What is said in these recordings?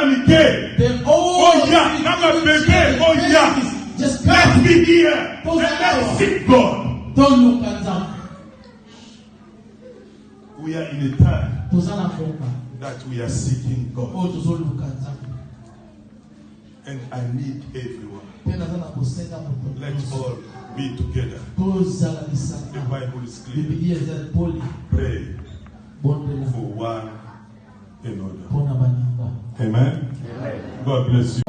humanité. Oh yeah, I'm a baby. Oh yeah. Let's be here. And let's seek God. We are in a time that we are seeking God. And I need everyone. Let's all be together. The Bible is clear. Pray for one another. Amen. God bless you.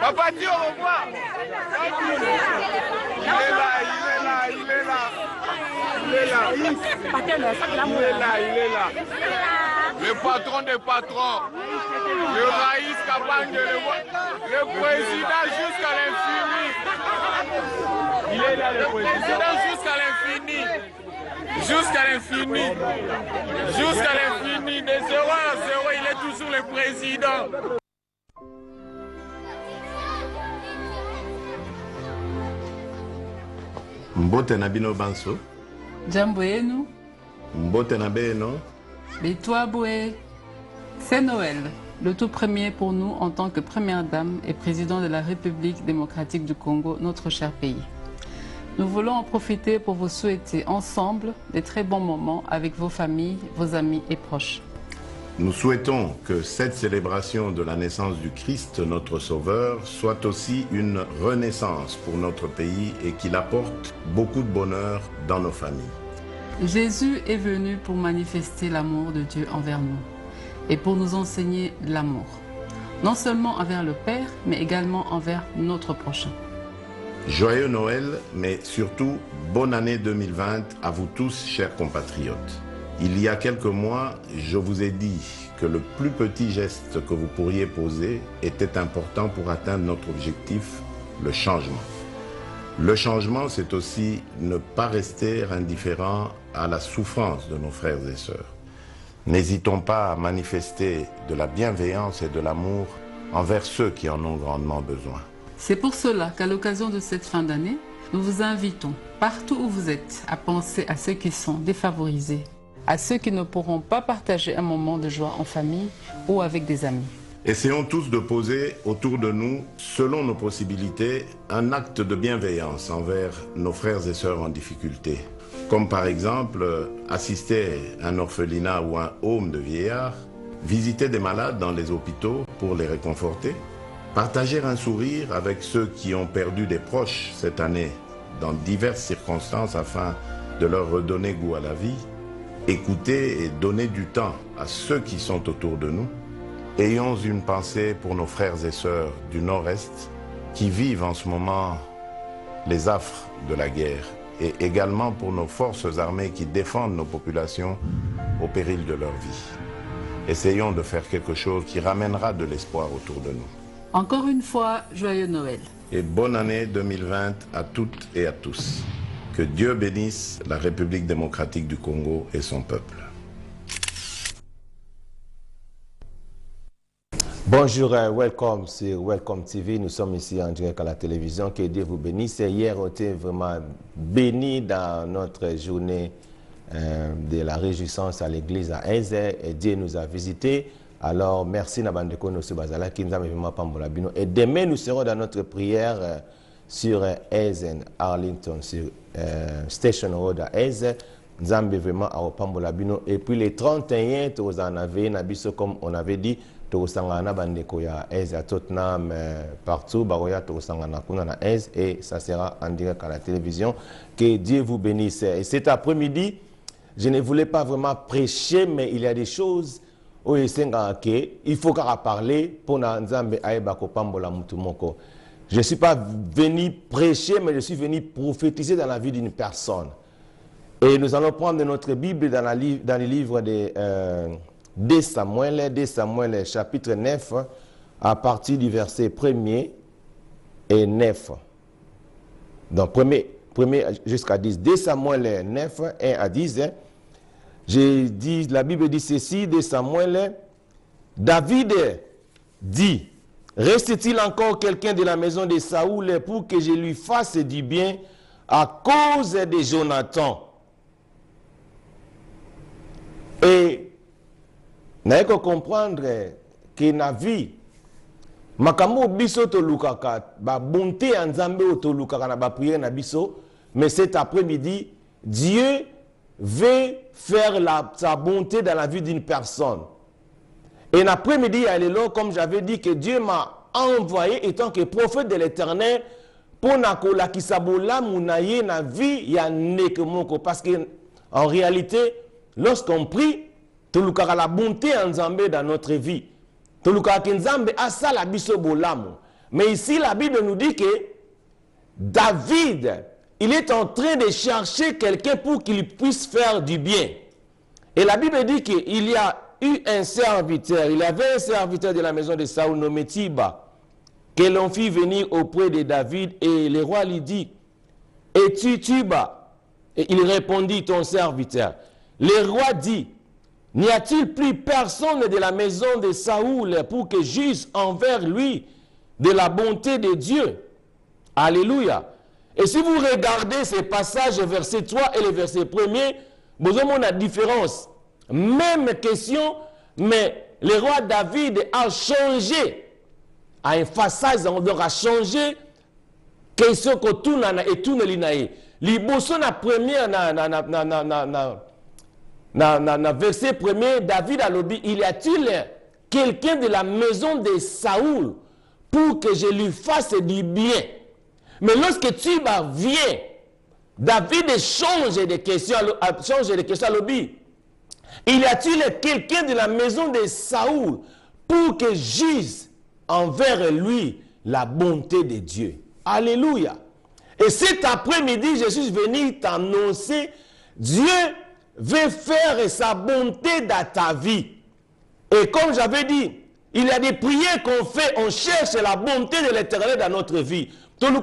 Papa, dis au revoir. Il est là. Le patron des patrons. Le Raïs Kabang, le président jusqu'à l'infini. Il est là, le président jusqu'à l'infini. Jusqu'à l'infini. De 0 à 0, il est toujours le président. Mbote na bino banso. Jambo yenu. Mbote na beno. Bitwabwe. C'est Noël, le tout premier pour nous en tant que première dame et président de la République démocratique du Congo, notre cher pays. Nous voulons en profiter pour vous souhaiter ensemble des très bons moments avec vos familles, vos amis et proches. Nous souhaitons que cette célébration de la naissance du Christ, notre Sauveur, soit aussi une renaissance pour notre pays et qu'il apporte beaucoup de bonheur dans nos familles. Jésus est venu pour manifester l'amour de Dieu envers nous et pour nous enseigner l'amour, non seulement envers le Père, mais également envers notre prochain. Joyeux Noël, mais surtout bonne année 2020 à vous tous, chers compatriotes. Il y a quelques mois, je vous ai dit que le plus petit geste que vous pourriez poser était important pour atteindre notre objectif, le changement. Le changement, c'est aussi ne pas rester indifférent à la souffrance de nos frères et sœurs. N'hésitons pas à manifester de la bienveillance et de l'amour envers ceux qui en ont grandement besoin. C'est pour cela qu'à l'occasion de cette fin d'année, nous vous invitons, partout où vous êtes, à penser à ceux qui sont défavorisés, à ceux qui ne pourront pas partager un moment de joie en famille ou avec des amis. Essayons tous de poser autour de nous, selon nos possibilités, un acte de bienveillance envers nos frères et sœurs en difficulté. Comme par exemple, assister à un orphelinat ou un home de vieillards, visiter des malades dans les hôpitaux pour les réconforter, partager un sourire avec ceux qui ont perdu des proches cette année dans diverses circonstances afin de leur redonner goût à la vie, écouter et donner du temps à ceux qui sont autour de nous. Ayons une pensée pour nos frères et sœurs du Nord-Est qui vivent en ce moment les affres de la guerre et également pour nos forces armées qui défendent nos populations au péril de leur vie. Essayons de faire quelque chose qui ramènera de l'espoir autour de nous. Encore une fois, joyeux Noël. Et bonne année 2020 à toutes et à tous. Que Dieu bénisse la République démocratique du Congo et son peuple. Bonjour, welcome sur Welcome TV. Nous sommes ici en direct à la télévision. Que Dieu vous bénisse. Hier, on était vraiment bénis dans notre journée de la réjouissance à l'église à Eze. Et Dieu nous a visités. Alors, merci Nabandeko Nosu Bazala, qui nous a vraiment pambola bino. Et demain, nous serons dans notre prière sur Eze, Arlington, sur Station Road à Eze. Nous avons vraiment à pambola bino. Et puis les 31, nous en avons Nabiso, comme on avait dit. Tosangana bandeko ya Eze à Tottenham partout baroya tosangana kuna na Eze et ça sera en direct à la télévision. Que Dieu vous bénisse. Et cet après-midi, je ne voulais pas vraiment prêcher, mais il y a des choses où il faut qu'on parler pour Nzambe aeba ko pambola mutu moko. Je ne suis pas venu prêcher, mais je suis venu prophétiser dans la vie d'une personne. Et nous allons prendre notre Bible dans les livres de Samuel, chapitre 9, à partir du verset 1er et 9. Donc, 1er jusqu'à 10. 2 Samuel 9, 1 à 10. La Bible dit ceci, de Samuel, David dit, reste-t-il encore quelqu'un de la maison de Saoul pour que je lui fasse du bien à cause de Jonathan? Et n'a pas comprendre que na vie makambo biso to lukaka ba bonté en Nzambe to lukaka na ba prière na biso, mais cet après-midi Dieu veut faire sa bonté dans la vie d'une personne. Et l'après-midi à l'élo, comme j'avais dit, que Dieu m'a envoyé étant que prophète de l'Éternel pour nakola kisabola munaye na vie ya nekemoko, parce que en réalité lorsqu'on prie tolukaka la bonté en Nzambe dans notre vie. Tolukaka Nzambe asa la biso bolamu. Mais ici la Bible nous dit que David, il est en train de chercher quelqu'un pour qu'il puisse faire du bien. Et la Bible dit qu'il y a eu un serviteur, il y avait un serviteur de la maison de Saoul nommé Tiba, que l'on fit venir auprès de David et le roi lui dit, es-tu Tiba? Et il répondit, ton serviteur. Le roi dit, n'y a-t-il plus personne de la maison de Saoul pour que juge envers lui de la bonté de Dieu? Alléluia. Et si vous regardez ces passages, verset 3 et le verset 1er, vous avez la différence. Même question, mais le roi David a changé. À un passage, on doit changer. Question que tout nana et tout nelinae. Liboso na première na verset 1er, David a dit, il y a-t-il quelqu'un de la maison de Saoul pour que je lui fasse du bien? Mais lorsque tu viens, David change de question à l'objet. Il y a-t-il quelqu'un de la maison de Saoul pour que juge envers lui la bonté de Dieu? Alléluia. Et cet après-midi, je suis venu t'annoncer, Dieu veut faire sa bonté dans ta vie. Et comme j'avais dit, il y a des prières qu'on fait, on cherche la bonté de l'Éternel dans notre vie. On est en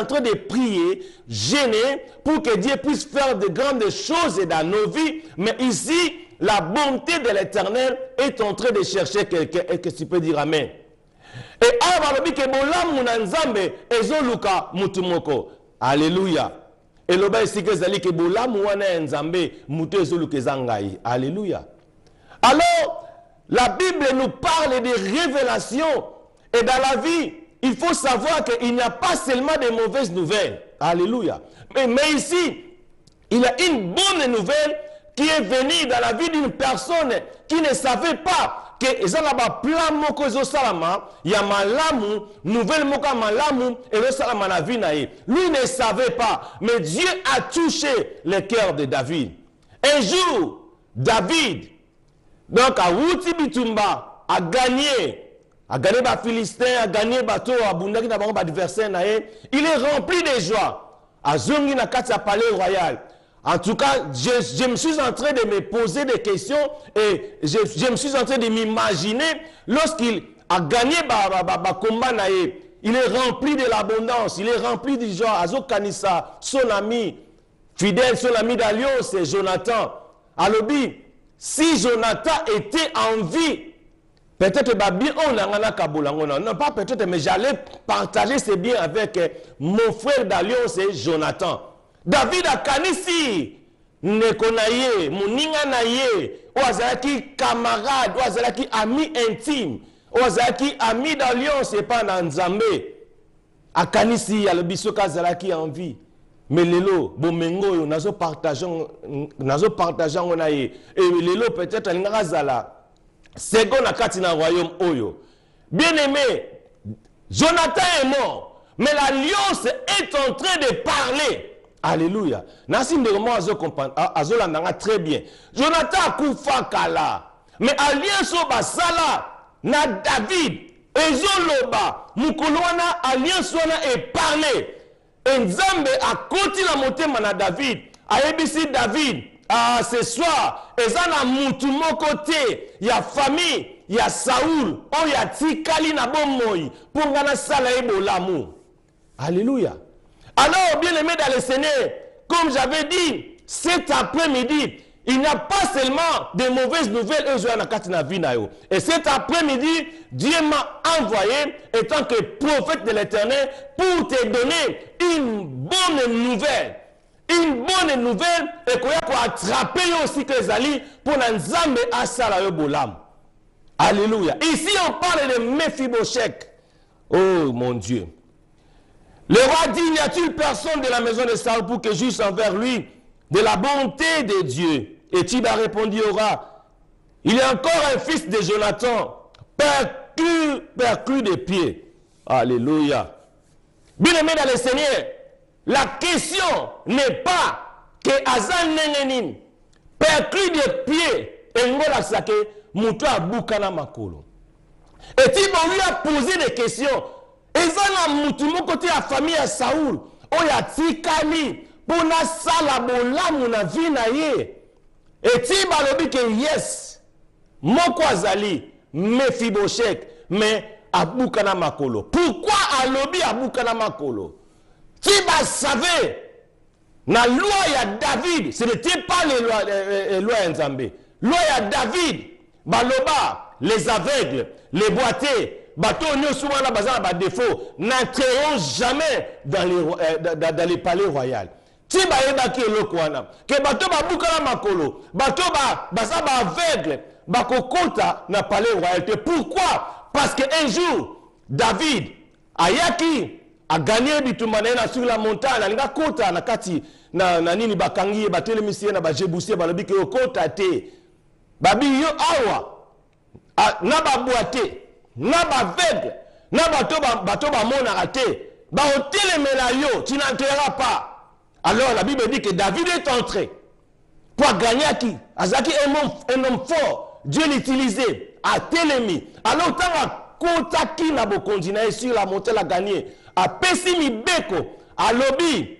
train de prier, gêner, pour que Dieu puisse faire de grandes choses dans nos vies. Mais ici, la bonté de l'Éternel est en train de chercher quelqu'un. Est-ce que tu peux dire Amen? Et Alléluia. Et le bail c'est que zali ke bolamu wana nzambe muto ezoluka ezangai. Alléluia. Alors la Bible nous parle de révélations et dans la vie, il faut savoir qu'il n'y a pas seulement de mauvaises nouvelles. Alléluia. Mais ici, il y a une bonne nouvelle qui est venue dans la vie d'une personne qui ne savait pas que ezalaba plan moko ezosalama ya malamu nouvelle moko malamu ezosalama na vie na ye. Lui ne savait pas, mais Dieu a touché le cœur de David. Un jour, David, donc à Wuti Bitumba, a gagné a gagné les Philistins, a gagné bateau, a bundaki na bango adversaire na ye. Il est rempli de joie. A zongi na kati palais royal. En tout cas, je me suis en train de me poser des questions et je me suis en train de m'imaginer lorsqu'il a gagné combat na ye. Il est rempli de l'abondance, il est rempli de joie. Azo Kanissa, son ami fidèle, son ami d'alliance, c'est Jonathan. Alobi, si Jonathan était en vie, peut-être bien on a kabolango, non pas peut-être, mais j'allais partager ces biens avec mon frère d'alliance, Jonathan. David a kanisi nekonaye, moninga naye, oazalaki camarade, oazalaki ami intime, oazalaki ami d'alliance et pas dans Nzambe. A kanisi alobi soka azalaki en vie. Mais lelo bomengo yo nazo partageant onaye et lelo peut-être alingaka zala second na kati na royaume oyo. Bien-aimé, Jonathan est mort, mais l'alliance est en train de parler. Alléluia. Nasim de moment azo landanga très bien. Jonathan a kufa kala, mais alliance au basala na David ezoloba mukolo wana alliance wana est parler. Nzambe a koti la motema na David. Ayebisi David, ce soir, ezana mutu moko te ya famille ya Saoul, o ya tikali na bomoi, pour ngana sala ebolamu. Alléluia. Alors, bien aimé dans le Seigneur, comme j'avais dit, cet après-midi, il n'y a pas seulement de mauvaises nouvelles et cet après-midi, Dieu m'a envoyé, étant que prophète de l'Éternel, pour te donner une bonne nouvelle. Une bonne nouvelle, et qu'on a attrapé aussi que les alliés pour Nzambe asala yo bolam. Alléluia. Ici, on parle de Mephibosheth. Oh mon Dieu. Le roi dit, n'y a-t-il personne de la maison de Saül pour que j'eusse envers lui de la bonté de Dieu? Et Tib a répondu au roi, il y a encore un fils de Jonathan, perclus de pieds. Alléluia. Bien-aimé dans le Seigneur, la question n'est pas que Azan Nengenin, perclus de pieds, et Ngola Sake, Moutoua Boukana Makolo. Et Tib lui a posé des questions. Et ça, Moutoumou côté la famille à Saoul, Oya Tikali, Pona Salabola, Mouna Vinaye. Et Tib a dit que yes, Moko Azali, Mephibosheth, mais Aboukana Makolo. Pourquoi Alobi Aboukana Makolo? Tib a savait, la loi ya David, ce n'était pas les lois Nzambe. Loi ya David, Baloba, les aveugles, les boités, bateau souvent bazar défaut, n'entreront jamais dans les palais royaux. Tiba ebaki elokwana ke bato ba bukala makolo bato ba baza ba aveugle ba kokota na palais royauté. Pourquoi? Parce que un jour David ayaki a gagné bitumana sur la montagne alinga kota na kati na nini bakangi batelemisi na ba jebusie balobi ke okota te babi yo awa na ba boité na ba aveugle na bato ba mona raté ba otelemela yo tu n'entreras pas. Alors la Bible dit que David est entré pour gagner à qui? Azaki un homme fort. Dieu l'utilisait à Télémi. Alors tant à Kotaki na bokondina sur la montée la gagné. À Pessimi Beko, à Lobi,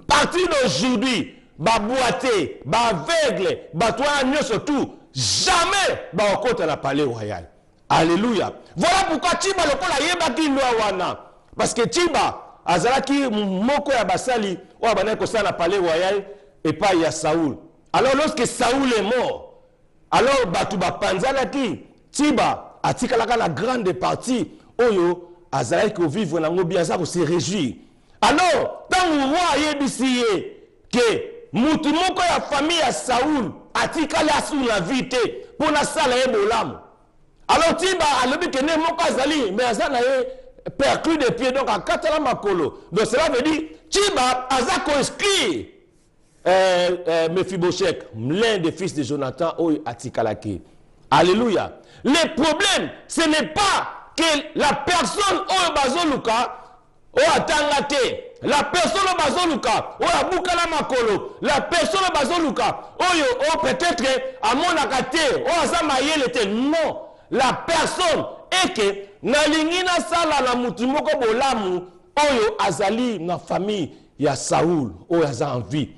partir d'aujourd'hui, ba boité, ba aveugle, ba toi surtout, jamais ba okota na palais royal. Alléluia. Voilà pourquoi Tiba lokola yebaki wana. Parce que Tiba azalaki moko ya basali o abana ko sana palais royal et pas ya Saoul. Alors lorsque Saoul est mort, alors batu ba panzalaki Tiba atikalaka la grande partie oyo azalaki ko vivre nango bien ça ko se réjouir. Alors tant roi yebisi que mutu moko ya famille ya Saoul atikala sur la vie pour na sala ebolam. Alors Tiba alobi que ne moko azali mais azana perclus de pieds, donc à Katala Makolo. Donc cela veut dire, Tiba Azako inscrit Mephibosheth, l'un des fils de Jonathan, Oy Atikalaki. Alléluia. Le problème, ce n'est pas que la personne Oy Bazoluka, Oy Atangate, la personne Oy Bazoluka, Oy Abukala Makolo, la personne Oy Bazoluka, Oy peut-être à mon akate, Oy Azamayel était non. La personne eke nalingi nasala na mutu moko bolamu oyo azali na famille ya Saoul oyo aza en vie.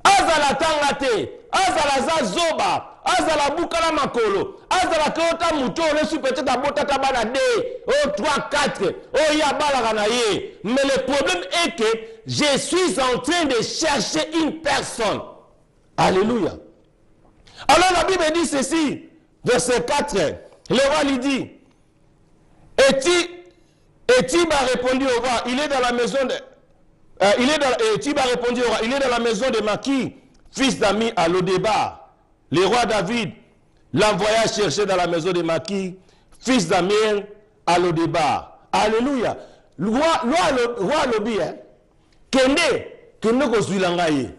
Azala tanga te, azala za zoba, azala bukala makolo, azala kota muto le su peut-être abota tabana de, 3 4, ya balaka na ye. Mais le problème est que je suis en train de chercher une personne. Alléluia. Alors la Bible dit ceci, verset 4, le roi lui dit, Etiba répondit au roi, il est dans la maison de... Etiba répondit au roi, il est dans la maison de Maki, fils d'Ami à Lodébar. Le roi David l'envoya chercher dans la maison de Maki, fils d'Amiel à Lodébar. Alléluia. Le roi Lobi, Kende Kozuilangaye.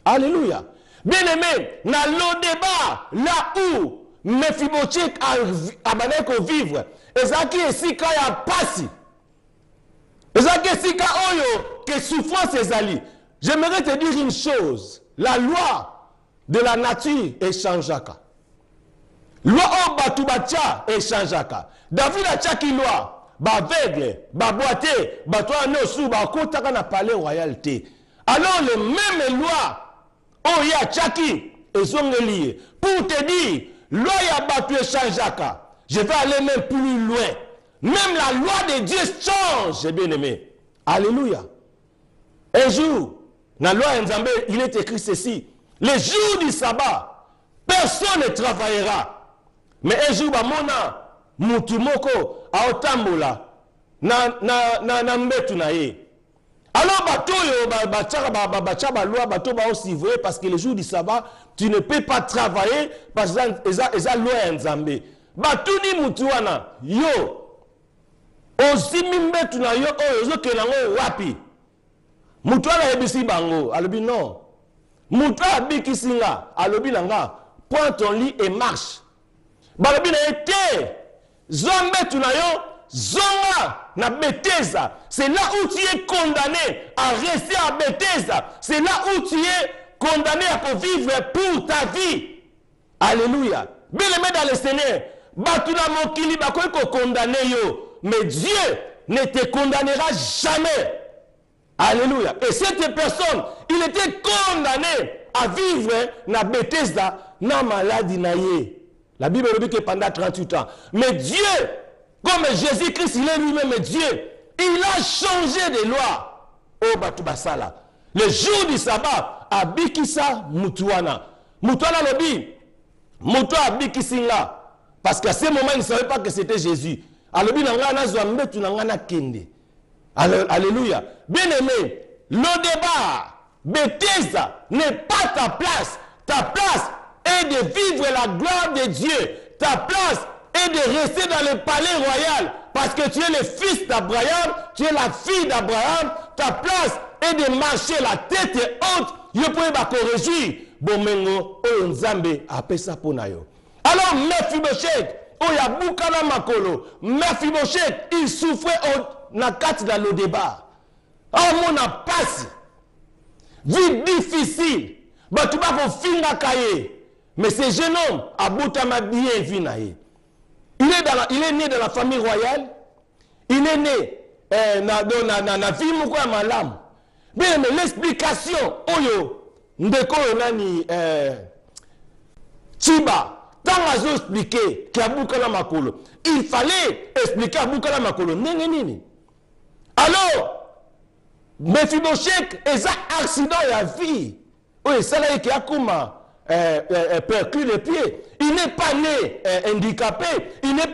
Alléluia. Bien aimé, dans Lodébar, là où Mephibosheth a vivre, ezaki esika ya pasi. Ezaki esika oyo que souffrance ezali. J'aimerais te dire une chose. La loi de la nature échangeaka. Loi o batu batia échangeaka. David a tchaki loi. Ba aveugle, ba boité, ba toi no sou, ba kotaka na palais royauté. Alors les mêmes lois o ya tchaki ezongeli. Pour te dire, loi ya batu échangeaka. Je vais aller même plus loin. Même la loi de Dieu change, bien aimé. Alléluia. Un jour, dans la loi Nzambe, il est écrit ceci. Les jours du sabbat, personne ne travaillera. Mais un jour, bamona, mutumoko, aotambola, na mbetu na ye. Alors, bato ba aussi vrai parce que le jour du sabbat, tu ne peux pas travailler parce que c'est loi Nzambe. Batuni mutuana, yo, osimi mbetu na yo, ozo kenango wapi. Mutuana ebisi bango, alobi non. Mutuana bikisinga, alobi nanga, prends ton lit et marche. Balobi na ete, zombetu na yo, zonga na Bethesda. C'est là où tu es condamné à rester à Bethesda. C'est là où tu es condamné à vivre pour ta vie. Alléluia. Bien aimé dans le Seigneur. Batuna mokili bakoy ko condamné yo, mais Dieu ne te condamnera jamais. Alléluia. Et cette personne, il était condamné à vivre na Bethesda, na maladie na ye. La Bible dit que pendant 38 ans. Mais Dieu, comme Jésus-Christ, il est lui-même Dieu, il a changé de loi. Oh batu basala. Le jour du sabbat, abikisa mutuana. Mutuana lobi, mutua abikisinga. Parce qu'à ce moment, il ne savait pas que c'était Jésus. Alléluia. Bien aimé, le débat, Bethesda, n'est pas ta place. Ta place est de vivre la gloire de Dieu. Ta place est de rester dans le palais royal. Parce que tu es le fils d'Abraham, tu es la fille d'Abraham. Ta place est de marcher la tête haute. Je peux pas corriger. Bomengo, Nzambe, apesa ponayo. Alors, Mephibosheth, Oyabukana Makolo, Mephibosheth, il souffrait na kati dans le débat. Oh, mon a passé. Vie difficile. Bah, tu vas pour finir kaye. Mais ce jeune homme, Aboutama bien vinaye. Il est né dans la famille royale. Il est né na vie moukou malam. Bien, mais l'explication, Oyo, ndeko nani, Chiba. Tant à expliquer qu'Aboukala Makolo, il fallait expliquer à Aboukala Makolo. Alors, Mephibosheth est un accident de la vie. Oui, c'est là qu'il y a comme perclus les pieds. Il n'est pas né handicapé. Il n'est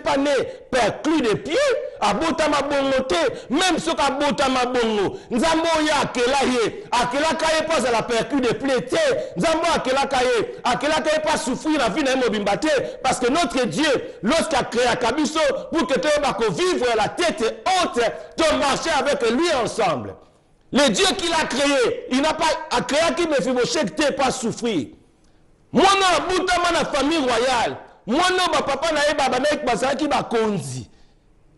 pas né perclus les pieds. Abotama bongote, même ce qu'abotama bongo. Nzambo ya akela kaye pas à la perclus des pieds. Nzambo akela kaye pas souffrir la vie na mobimbate parce que notre Dieu, lorsqu'il a créé Kabiso pour que tu puisses vivre la tête haute, tu marcher avec lui ensemble. Le Dieu qu'il a créé, il n'a pas créé qui Mephibosheth ne pas souffrir. Moi, non, boutama na famille royale. Moi, non, papa na eba bamek basaki ba konzi.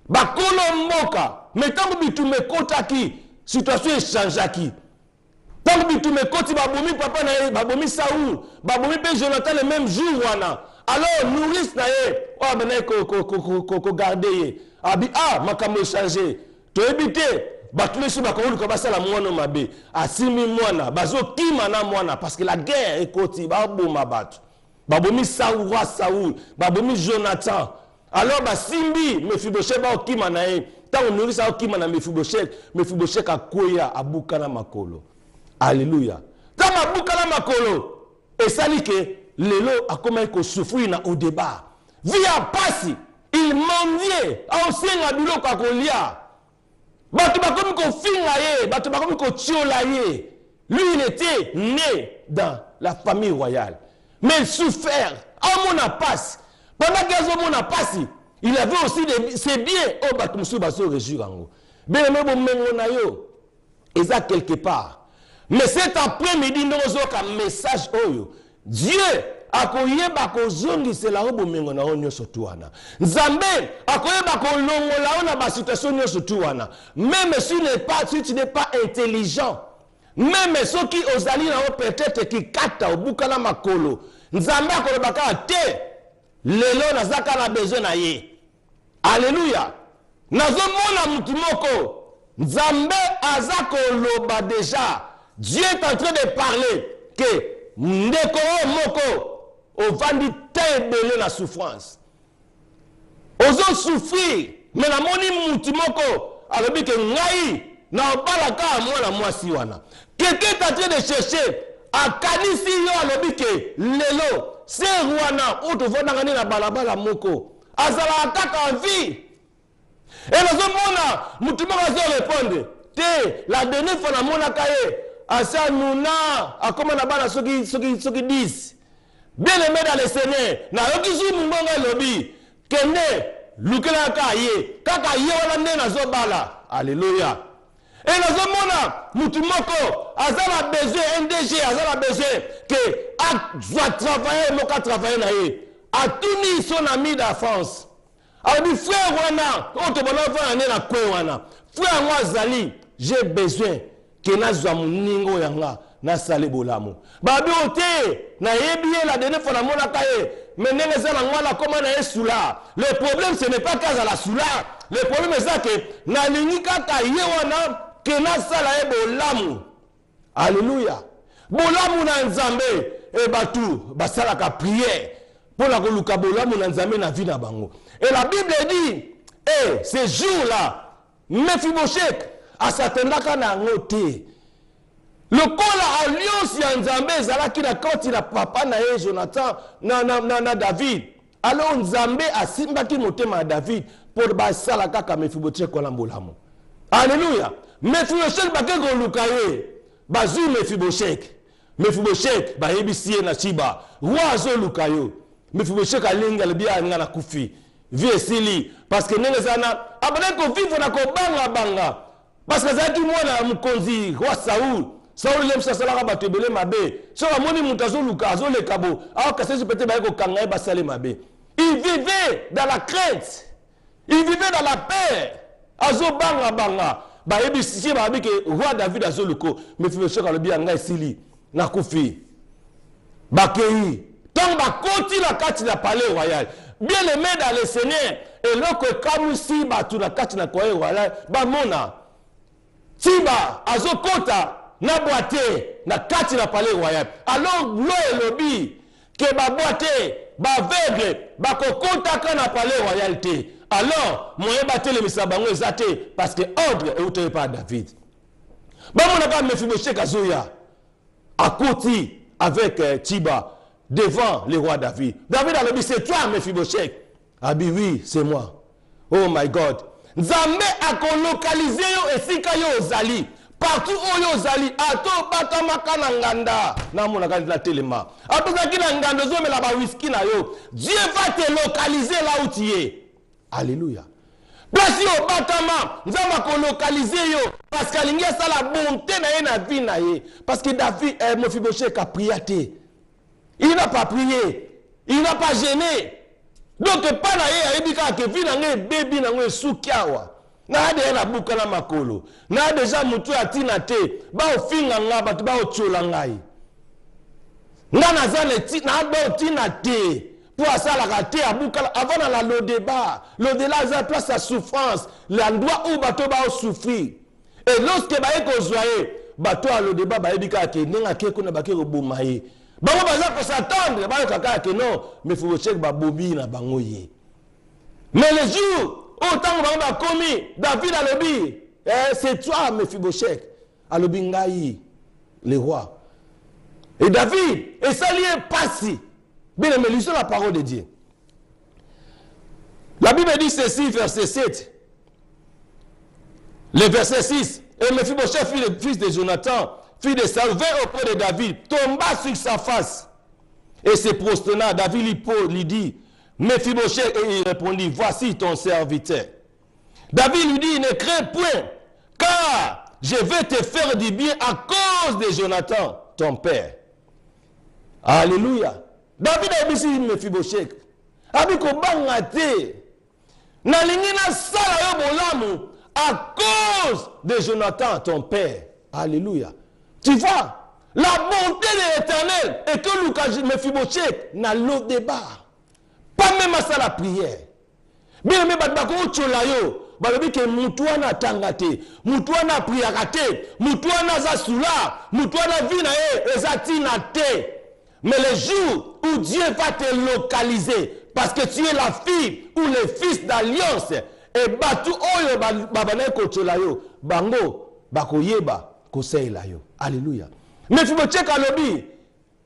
Ba kono moka. Mais tant que tu me kota ki, situation change ki. Tant que tu me koti babomi papa na eba babomi Saoul, babomi pe Jonathan le même jour wana. Alors nourrice na ye, oh bana ko garder abi makambo changer to éviter batule su bakolu ko basala mwana mabe asimi mwana bazokima na mwana parce que la guerre ekoti baboma batu babomi Saoul babomi Jonathan alors basimbi Mephibosheth baokima na ye tango nurisa okima na Mephibosheth akoya abuka na makolo. Alléluia. Tama abuka na makolo esali ke lelo akoma ko souffrir na au débat via pasi il mendiait aosenga biloko akolia batu bakomi ko finga ye batu bakomi ko tiola ye. Lui il était né dans la famille royale mais il souffert à mon passe pendant qu'il a passé il avait aussi ses biens au batu musu baso réjouir ango bien mais bon mengo na yo eza quelque part mais cet après-midi nous avons un message oyo Dieu akoyeba kozongisela obomengo na onyo sotuana nzambe akoyeba kolongola ona ba situation nyo sotuana même si tu n'es pas intelligent même ceux qui ozali na peut-être qui kata obukala makolo nzambe akolobaka te lelo nazaka na besoin na ye. Alléluia. Nazomona mutu moko nzambe azako loba déjà Dieu est en train de parler que ndeko moko ovandi tebele na souffrance ozo souffrir mais na moni mutu moko alobi ke ngai na obalaka mwana mwasi wana quelqu'un est en train de chercher akanisi yo alobi ke lelo se wana otovona ngani na balabala moko azala kaka vie et nazomona mutu moko azo répondre te la dernière fois na mona kaye asa nuna akoma na bana soki 10 bien aimé dans le Seigneur na yokizu mungonga lobi kende lukela kaye kaka ye wana nde nazobala. Alléluia. Et nazomona mutu moko azala besoin NDG azala besoin que a travailler moka travailler na ye atuni son ami de France a dit frère wana otobona vana na kwe wana frère moi zali j'ai besoin que nazwa muningo yanga na sale bolamu babi ote na yebiye la dernière fois na mona kaye menenge za na ngwala koma na esula. Le problème ce n'est pas qu'à la soula, le problème est ça que na lingi kaka ye wana que na sala e bolamu. Alléluia. Bolamu na nzambe e batu basala ka prière pour la koluka bolamu na nzambe na vie na bango. Et la Bible dit ce jour-là Mephibosheth asatendaka na ngote le kola alliance ya nzambe ezalaki na koti na papa na ye Jonathan na David. Alors nzambe asimbaki motema ya David pour basala kaka Mephibosheth kola mbolamu. Alléluia. Mephibosheth bake koluka ye bazui Mephibosheth bayebisi ye na Shiba roi azoluka yo. Mephibosheth alinga lebia nga na kufi vie esili parce que nenge sana abana ko vivre na ko banga parce que zaki mwana mukonzi roi Saoul lemsa salaka batebele mabe so amoni mutazo luka azoleka bo akasesi peut-être ba ko kanga ba sale mabe. Il vivait dans la crainte, il vivait dans la peur azo banga ba ebisi ba bike roi David azoluko Mephibosheth alobi anga esili na kufi bakei tant ba koti la kati na palais royal. Bien aimé dans le Seigneur et loko kamusi batu na kati na palais royal ba mona tiba azokota na boite na kati na palais royal. Alors lo elobi ke ba boite ba aveugle ba kokota na palais royal te. Alors moyen batele misabango ezate parce que ordre est outé par David. Ba mona ka Mephibosheth azoya akoti avec Tiba devant le roi David. David a dit, c'est toi Mephibosheth. Ah oui, c'est moi. Oh my God. Nzambe a localisé yo esika yo ozali. Partout où yo ozali, ato batamaka na nganda. Na mona ka la telema. Ato zaki na nganda zo mela ba whisky na yo. Dieu va te localiser là où tu es. Alléluia. Place yo batama, nzamba ko localiser yo parce qu'alingi sala bonté na ye na vie na ye. Parce que David Mephibosheth a prié. Il n'a pas prié, il n'a pas gêné. Donc pas na ye ayebika ke vi na nge baby na nge sukiawa. Na de na buka na makolo. Na déjà mutu atina te, ba ofinga nga batu ba otiola ngai. Nga na zane ti na ba otina te. pour ça la rater à Boukala avant dans le débat. L'au-delà ça place sa souffrance, l'endroit où bateau va souffrir. Et lorsque baé ko zoyer, bateau à le débat baé bika ke nenga ke ko na ba ke bomaye. Ba mo baza ko s'attendre, ba kaka ke non, mais faut check ba bobi na bango ye. Mais le jour autant va commis David a lobby, c'est toi Mephibosheth a lobby ngai le roi. Et David et ça lié passé. Bien mais lisons la parole de Dieu. La Bible dit ceci verset 7. Le verset 6, et Mephibosheth fils de Jonathan, fils de Saül, vint auprès de David, tomba sur sa face et se prosterna. David lui dit, Mephibosheth, et il répondit, voici ton serviteur. David lui dit, ne crains point, car je vais te faire du bien à cause de Jonathan, ton père. Alléluia. David a dit, Mephibosheth, abi ko bangate, na lingina sala yo bolamu, à cause de Jonathan, ton père. Alléluia. Tu vois, la bonté de l'Éternel est que Lucas Mephibosheth n'a l'autre débat. Pas même à ça la prière. Bien mais batbako cholayo, balobi ke mutuana tangate, mutuana priakate, mutuana zasula, mutuana vinae ezatina te. Mais le jour où Dieu va te localiser, parce que tu es la fille ou le fils d'alliance, et batu oyo babane kocholayo, bango bakoyeba koseila yo. Alléluia. Mais tu me check alobi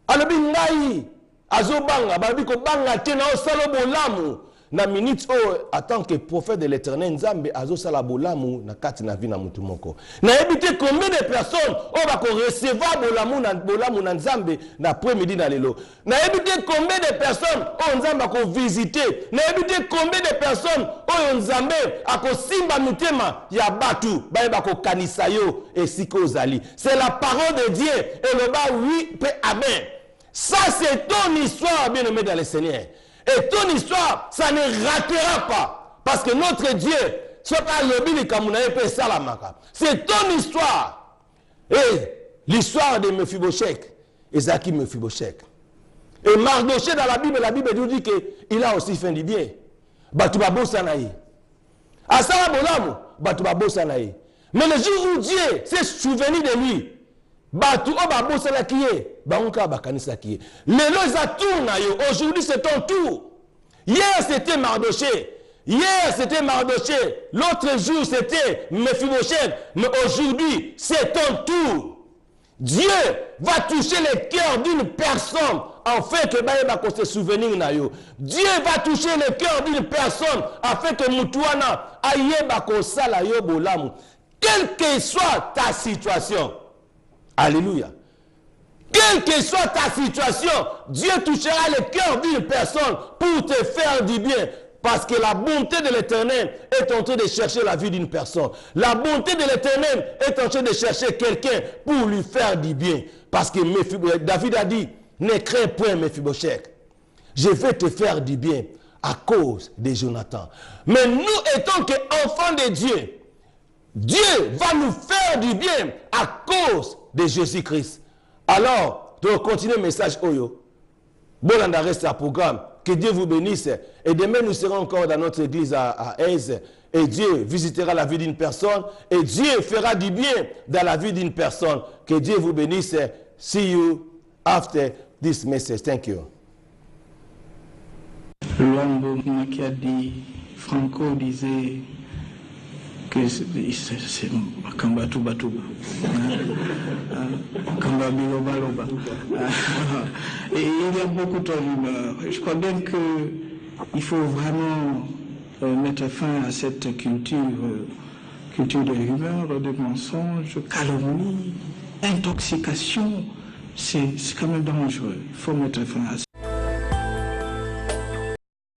ngai azobanga balobi ko banga te na osalo bolamu na minute en tant que prophète de l'Éternel Nzambe azo sala bolamu na kati na vie na mutu moko. Na ebité combien de personnes on va recevoir bolamu na Nzambe na après-midi na lelo. Na ebité combien de personnes on Nzambe ko visiter. Na ebité combien de personnes on Nzambe ako simba mitema ya batu ba ko kanisa yo esiko zali. C'est la parole de Dieu et le bas oui pe amen. Ça c'est ton histoire bien-aimé dans le Seigneur. Et ton histoire, ça ne ratera pas. Parce que notre Dieu, c'est ton histoire. Et l'histoire de Mephibosheth, Ezaki Mephibosheth. Et Mardoché dans la Bible nous dit qu'il a aussi fait du bien. Batubabo Sanaï. Asara Bolamu, Batubabo Sanaï. Mais le jour où Dieu s'est souvenu de lui, aujourd'hui c'est ton tour. Hier c'était Mardoché. L'autre jour c'était Mephibosheth. Mais aujourd'hui c'est ton tour. Dieu va toucher le cœur d'une personne afin que Baïba se souvenir na yo. Dieu va toucher le cœur d'une personne afin que Mutuana ayeba ko sala yo bolamu. Quelle que soit ta situation. Alléluia. Quelle que soit ta situation, Dieu touchera le cœur d'une personne pour te faire du bien. Parce que la bonté de l'Éternel est en train de chercher la vie d'une personne. La bonté de l'Éternel est en train de chercher quelqu'un pour lui faire du bien. Parce que David a dit, ne crains point Mephibosheth. Je vais te faire du bien à cause de Jonathan. Mais nous étant qu'enfants de Dieu, Dieu va nous faire du bien à cause de Jésus-Christ. Alors, de continuer le message Oyo. Bon, on reste à programme. Que Dieu vous bénisse. Et demain, nous serons encore dans notre église à Aise. Et Dieu visitera la vie d'une personne. Et Dieu fera du bien dans la vie d'une personne. Que Dieu vous bénisse. See you after this message. Thank you. Luambo Makiadi Franco disait que c'est Kamba Tuba Tuba, Kamba Biloba Loba. Et il y a beaucoup de rumeurs. Je crois bien qu'il faut vraiment mettre fin à cette culture de rumeurs, de mensonges, calomnie, intoxication. C'est quand même dangereux. Il faut mettre fin à ça.